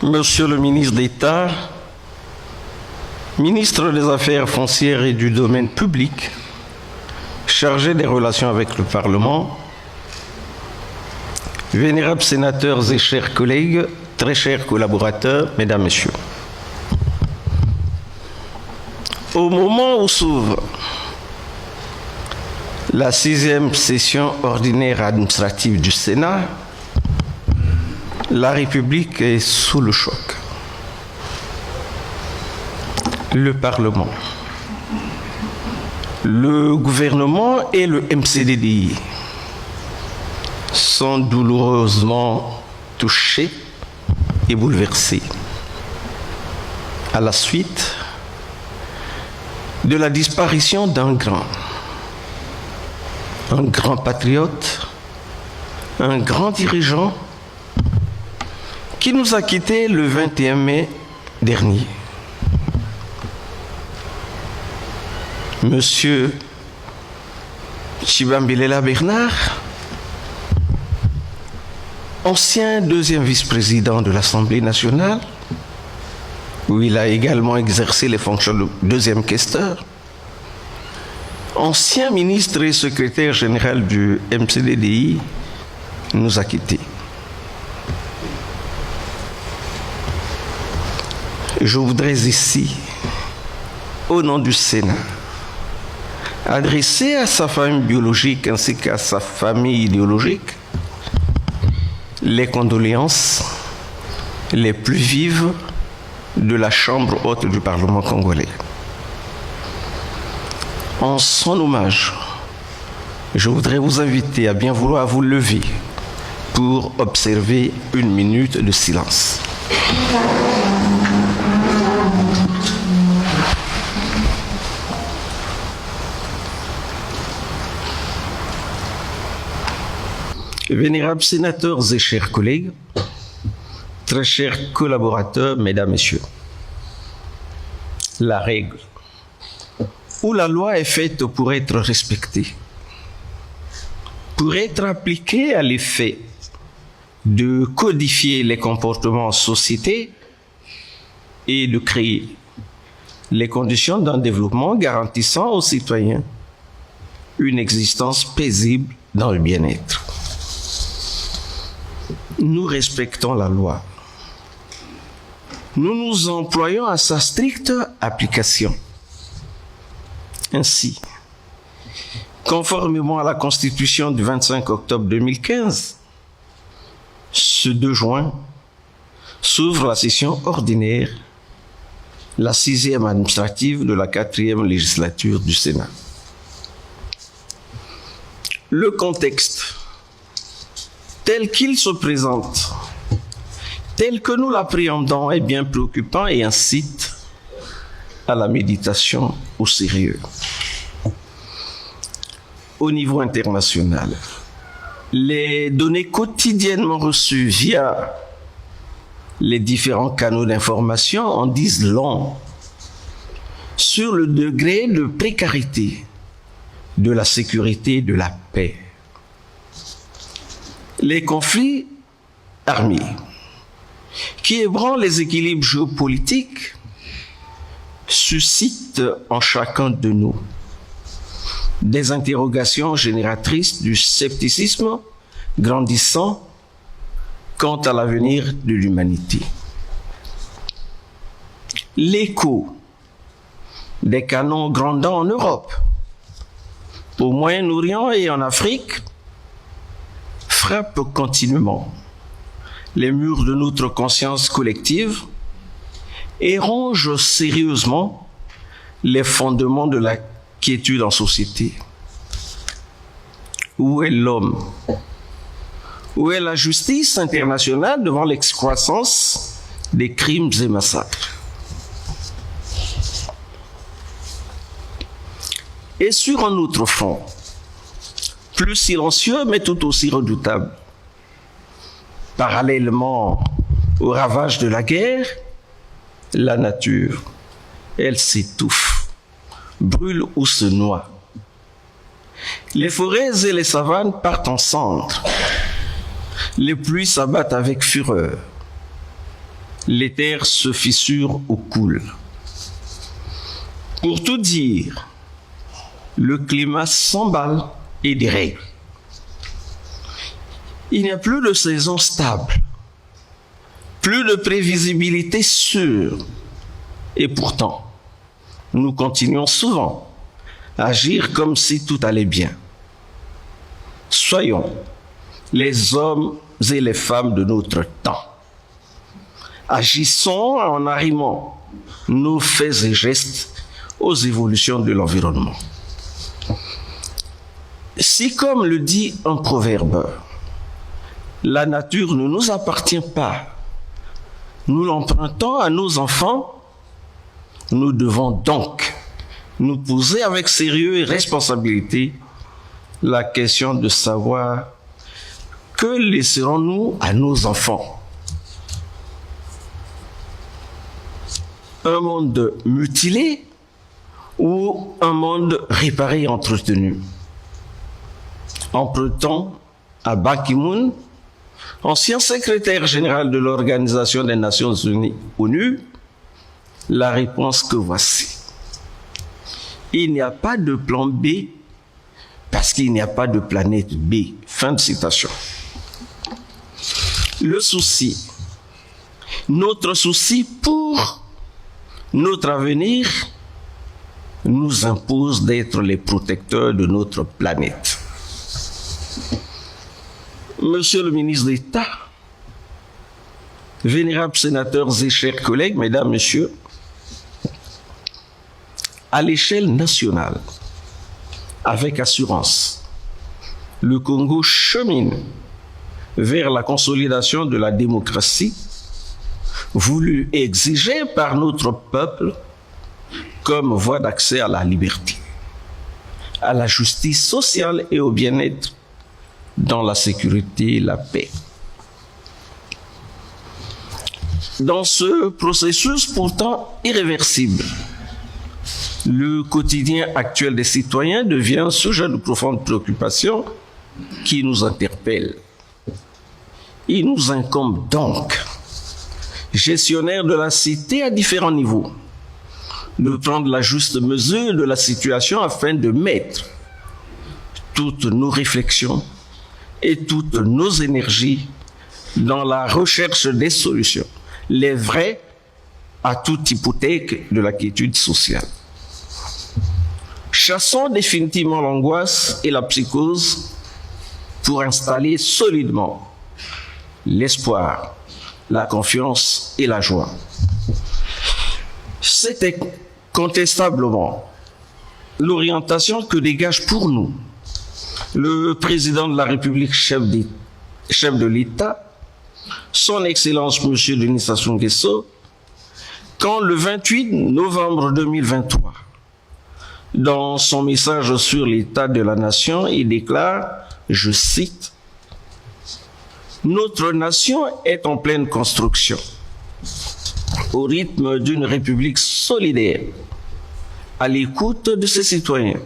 Monsieur le ministre d'État, ministre des Affaires foncières et du domaine public, chargé des relations avec le Parlement, vénérables sénateurs et chers collègues, très chers collaborateurs, mesdames, messieurs. Au moment où s'ouvre la 6e session ordinaire administrative du Sénat, la République est sous le choc. Le Parlement, le gouvernement et le MCDDI sont douloureusement touchés et bouleversés à la suite de la disparition d'un grand patriote, un grand dirigeant qui nous a quittés le 21 mai dernier. Monsieur Tshibambilela Bernard, ancien deuxième vice-président de l'Assemblée nationale, où il a également exercé les fonctions de deuxième questeur, ancien ministre et secrétaire général du MCDDI, nous a quittés. Je voudrais ici, au nom du Sénat, adresser à sa famille biologique ainsi qu'à sa famille idéologique les condoléances les plus vives de la Chambre haute du Parlement congolais. En son hommage, je voudrais vous inviter à bien vouloir vous lever pour observer 1 minute de silence. Vénérables sénateurs et chers collègues, très chers collaborateurs, mesdames, messieurs, la règle où la loi est faite pour être respectée, pour être appliquée à l'effet de codifier les comportements en société et de créer les conditions d'un développement garantissant aux citoyens une existence paisible dans le bien-être. Nous respectons la loi. Nous nous employons à sa stricte application. Ainsi, conformément à la Constitution du 25 octobre 2015, ce 2 juin s'ouvre la session ordinaire, la 6e administrative de la 4e législature du Sénat. Le contexte tel qu'il se présente, tel que nous l'appréhendons, est bien préoccupant et incite à la méditation au sérieux. Au niveau international, les données quotidiennement reçues via les différents canaux d'information en disent long sur le degré de précarité de la sécurité et de la paix. Les conflits armés qui ébranlent les équilibres géopolitiques suscitent en chacun de nous des interrogations génératrices du scepticisme grandissant quant à l'avenir de l'humanité. L'écho des canons grondants en Europe, au Moyen-Orient et en Afrique frappe continuellement les murs de notre conscience collective et ronge sérieusement les fondements de la quiétude en société. Où est l'homme? Où est la justice internationale devant l'excroissance des crimes et massacres? Et sur un autre front, plus silencieux mais tout aussi redoutable, parallèlement aux ravages de la guerre, la nature, elle s'étouffe, brûle ou se noie. Les forêts et les savanes partent en cendres. Les pluies s'abattent avec fureur. les terres se fissurent ou coulent. Pour tout dire, le climat s'emballe et dérègle. Il n'y a plus de saison stable, plus de prévisibilité sûre. Et pourtant, nous continuons souvent à agir comme si tout allait bien. Soyons les hommes et les femmes de notre temps. Agissons en arrimant nos faits et gestes aux évolutions de l'environnement. Si, comme le dit un proverbe, la nature ne nous appartient pas, nous l'empruntons à nos enfants, nous devons donc nous poser avec sérieux et responsabilité la question de savoir que laisserons-nous à nos enfants? Un monde mutilé ou un monde réparé et entretenu? Empruntons à Ban Ki-moon, ancien secrétaire général de l'Organisation des Nations Unies, ONU, la réponse que voici. Il n'y a pas de plan B parce qu'il n'y a pas de planète B. Fin de citation. Le souci, notre souci pour notre avenir, nous impose d'être les protecteurs de notre planète. Monsieur le ministre d'État, vénérables sénateurs et chers collègues, mesdames, messieurs, à l'échelle nationale, avec assurance, le Congo chemine vers la consolidation de la démocratie, voulue et exigée par notre peuple comme voie d'accès à la liberté, à la justice sociale et au bien-être, dans la sécurité et la paix. Dans ce processus pourtant irréversible, le quotidien actuel des citoyens devient un sujet de profonde préoccupation qui nous interpelle. Il nous incombe donc, gestionnaires de la cité à différents niveaux, de prendre la juste mesure de la situation afin de mettre toutes nos réflexions et toutes nos énergies dans la recherche des solutions, les vraies à toute hypothèque de la quiétude sociale. Chassons définitivement l'angoisse et la psychose pour installer solidement l'espoir, la confiance et la joie. C'était contestablement l'orientation que dégage pour nous le président de la République, chef de l'État, son Excellence M. Denis Sassou Nguesso, quand le 28 novembre 2023, dans son message sur l'état de la nation, il déclare, je cite, « Notre nation est en pleine construction, au rythme d'une république solidaire, à l'écoute de ses citoyens,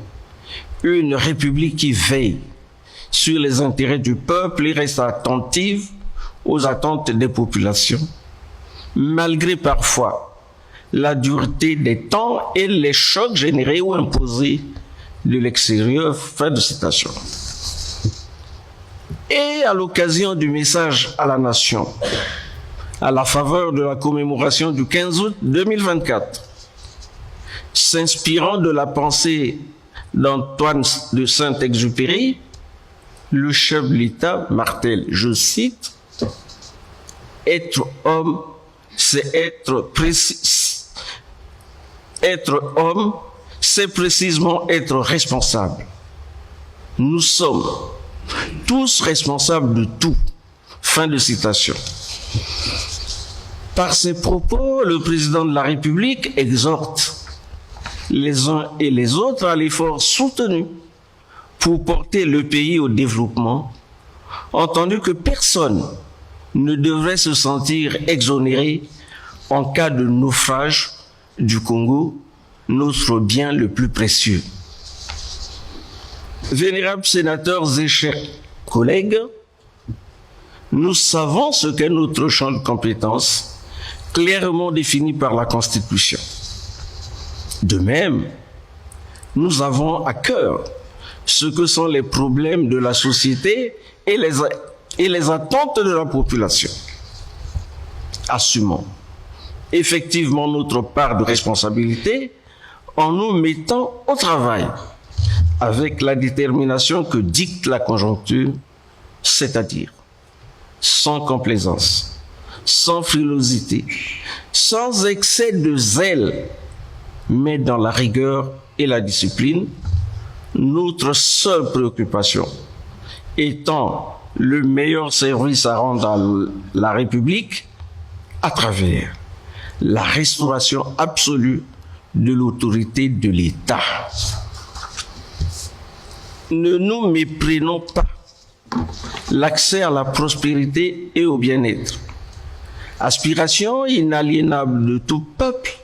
une république qui veille sur les intérêts du peuple et reste attentive aux attentes des populations, malgré parfois la dureté des temps et les chocs générés ou imposés de l'extérieur. » Fin de citation. Et à l'occasion du message à la nation, à la faveur de la commémoration du 15 août 2024, s'inspirant de la pensée d'Antoine de Saint-Exupéry, le chef de l'État martèle, je cite, « Être homme, c'est être précis. Être homme, c'est précisément être responsable. Nous sommes tous responsables de tout. » Fin de citation. Par ces propos, le président de la République exhorte les uns et les autres à l'effort soutenu pour porter le pays au développement, entendu que personne ne devrait se sentir exonéré en cas de naufrage du Congo, notre bien le plus précieux. Vénérables sénateurs et chers collègues, nous savons ce qu'est notre champ de compétences clairement définis par la Constitution. De même, nous avons à cœur ce que sont les problèmes de la société et les attentes de la population. Assumons effectivement notre part de responsabilité en nous mettant au travail avec la détermination que dicte la conjoncture, c'est-à-dire sans complaisance, sans frilosité, sans excès de zèle, mais dans la rigueur et la discipline, notre seule préoccupation étant le meilleur service à rendre à la République à travers la restauration absolue de l'autorité de l'État. Ne nous méprenons pas. L'accès à la prospérité et au bien-être, aspiration inaliénable de tout peuple,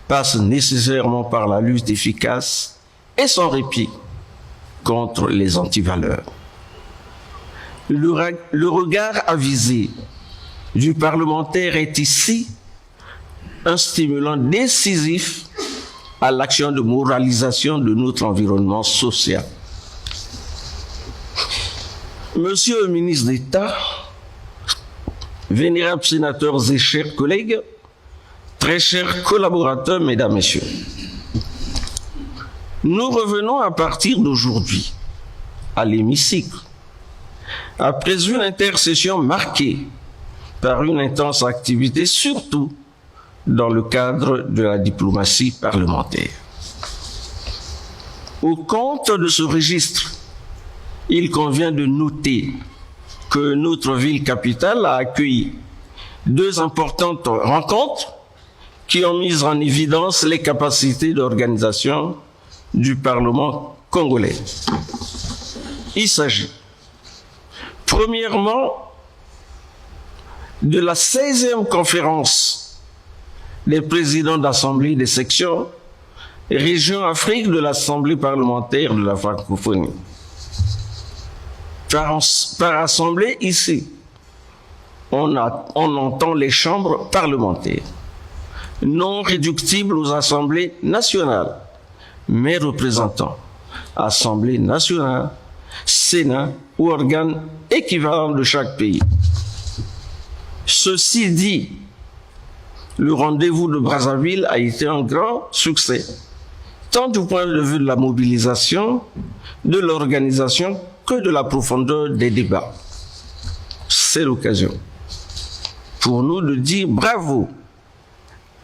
passe nécessairement par la lutte efficace et sans répit contre les antivaleurs. Le regard avisé du parlementaire est ici un stimulant décisif à l'action de moralisation de notre environnement social. Monsieur le ministre d'État, vénérables sénateurs et chers collègues, très chers collaborateurs, mesdames, messieurs, nous revenons à partir d'aujourd'hui à l'hémicycle, après une intercession marquée par une intense activité, surtout dans le cadre de la diplomatie parlementaire. Au compte de ce registre, il convient de noter que notre ville capitale a accueilli 2 importantes rencontres qui ont mis en évidence les capacités d'organisation du Parlement congolais. Il s'agit, premièrement, de la 16e conférence des présidents d'assemblée des sections Région Afrique de l'Assemblée parlementaire de la francophonie. Par assemblée, ici, on entend les chambres parlementaires, non réductibles aux assemblées nationales, mais représentant Assemblée nationale, Sénat ou organes équivalents de chaque pays. Ceci dit, le rendez-vous de Brazzaville a été un grand succès, tant du point de vue de la mobilisation, de l'organisation, que de la profondeur des débats. C'est l'occasion pour nous de dire bravo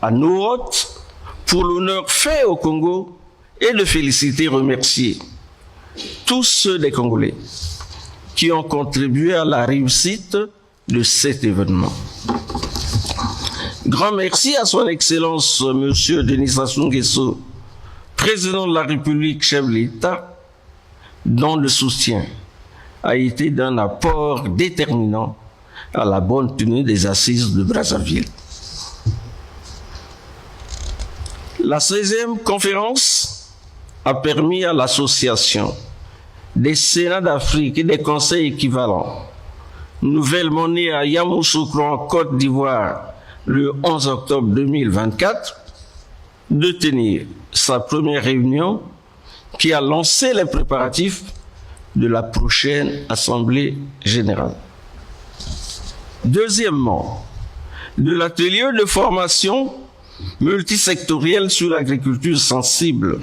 à nos hôtes pour l'honneur fait au Congo et de féliciter et remercier tous ceux des Congolais qui ont contribué à la réussite de cet événement. Grand merci à son Excellence Monsieur Denis Sassou Nguesso, président de la République, chef de l'État, dont le soutien a été d'un apport déterminant à la bonne tenue des assises de Brazzaville. La 16e conférence a permis à l'association des Sénats d'Afrique et des conseils équivalents, nouvellement nés à Yamoussoukro en Côte d'Ivoire le 11 octobre 2024, de tenir sa première réunion qui a lancé les préparatifs de la prochaine Assemblée générale. Deuxièmement, de l'atelier de formation multisectoriel sur l'agriculture sensible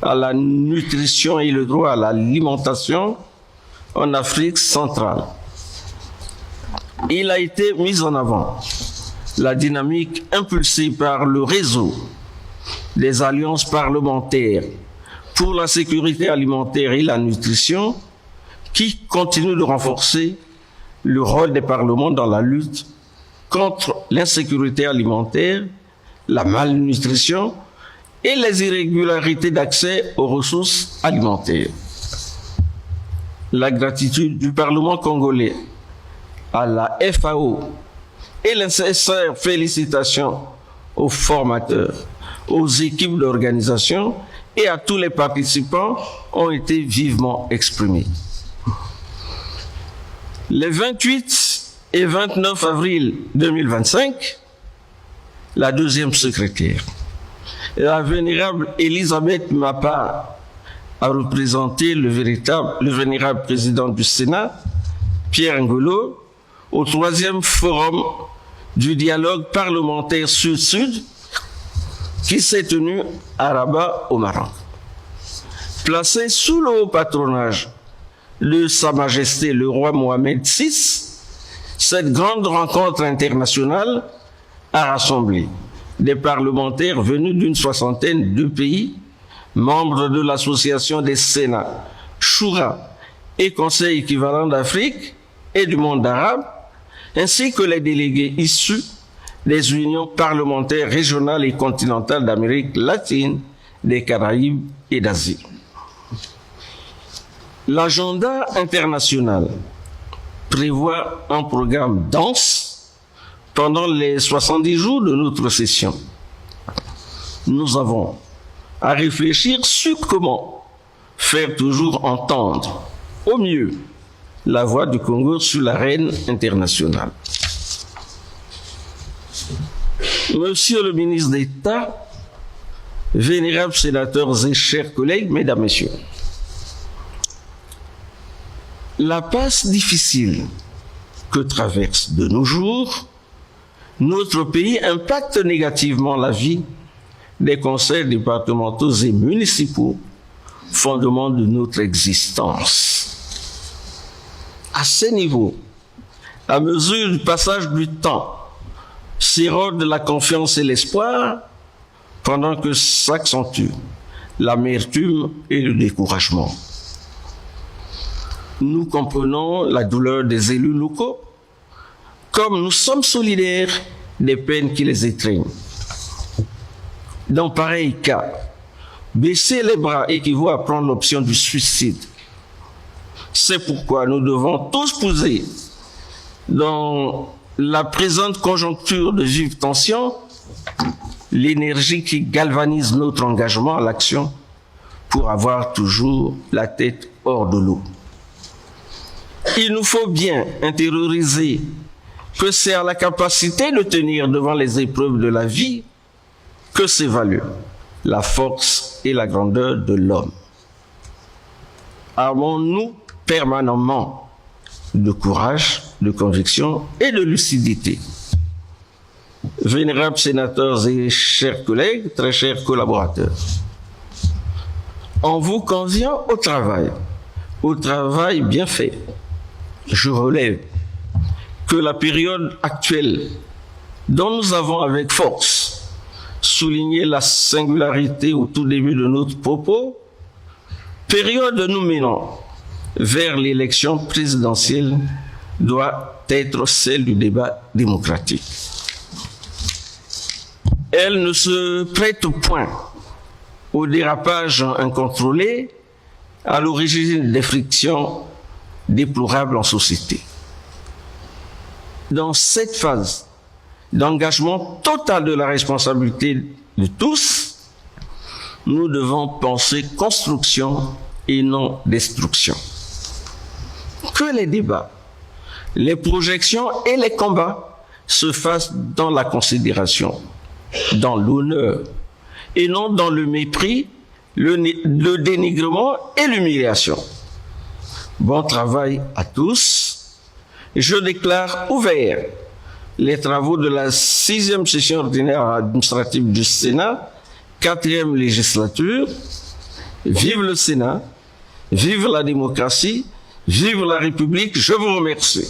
à la nutrition et le droit à l'alimentation en Afrique centrale. Il a été mis en avant la dynamique impulsée par le réseau des alliances parlementaires pour la sécurité alimentaire et la nutrition qui continue de renforcer le rôle des parlements dans la lutte contre l'insécurité alimentaire, la malnutrition et les irrégularités d'accès aux ressources alimentaires. La gratitude du Parlement congolais à la FAO et les sincères félicitations aux formateurs, aux équipes d'organisation et à tous les participants ont été vivement exprimées. Les 28 et 29 avril 2025, la deuxième secrétaire. La vénérable Elisabeth Mapa a représenté le vénérable président du Sénat, Pierre Ngolo, au 3e forum du dialogue parlementaire Sud-Sud qui s'est tenu à Rabat au Maroc. Placé sous le haut patronage de Sa Majesté le roi Mohamed VI, cette grande rencontre internationale a rassemblé des parlementaires venus d'une soixantaine de pays, membres de l'association des Sénats, Choura et Conseil équivalent d'Afrique et du monde arabe, ainsi que les délégués issus des unions parlementaires régionales et continentales d'Amérique latine, des Caraïbes et d'Asie. L'agenda international prévoit un programme dense pendant les 70 jours de notre session. Nous avons à réfléchir sur comment faire toujours entendre au mieux la voix du Congo sur l'arène internationale. Monsieur le ministre d'État, vénérables sénateurs et chers collègues, mesdames, messieurs, la passe difficile que traverse de nos jours notre pays impacte négativement la vie des conseils départementaux et municipaux, fondement de notre existence. À ce niveau, à mesure du passage du temps, s'érode la confiance et l'espoir, pendant que s'accentue l'amertume et le découragement. Nous comprenons la douleur des élus locaux, comme nous sommes solidaires des peines qui les étreignent. Dans pareil cas, baisser les bras équivaut à prendre l'option du suicide. C'est pourquoi nous devons tous poser, dans la présente conjoncture de vive tension, l'énergie qui galvanise notre engagement à l'action pour avoir toujours la tête hors de l'eau. Il nous faut bien intérioriser que c'est à la capacité de tenir devant les épreuves de la vie que s'évalue la force et la grandeur de l'homme. Armons-nous permanemment de courage, de conviction et de lucidité. Vénérables sénateurs et chers collègues, très chers collaborateurs, on vous convient au travail bien fait. Je relève que la période actuelle, dont nous avons avec force souligné la singularité au tout début de notre propos, période nous menant vers l'élection présidentielle, doit être celle du débat démocratique. Elle ne se prête point au dérapage incontrôlé à l'origine des frictions déplorables en société. Dans cette phase d'engagement total de la responsabilité de tous, nous devons penser construction et non destruction. Que les débats, les projections et les combats se fassent dans la considération, dans l'honneur, et non dans le mépris, le dénigrement et l'humiliation. Bon travail à tous. Je déclare ouvert les travaux de la 6e session ordinaire administrative du Sénat, 4e législature. Vive le Sénat, vive la démocratie, vive la République. Je vous remercie.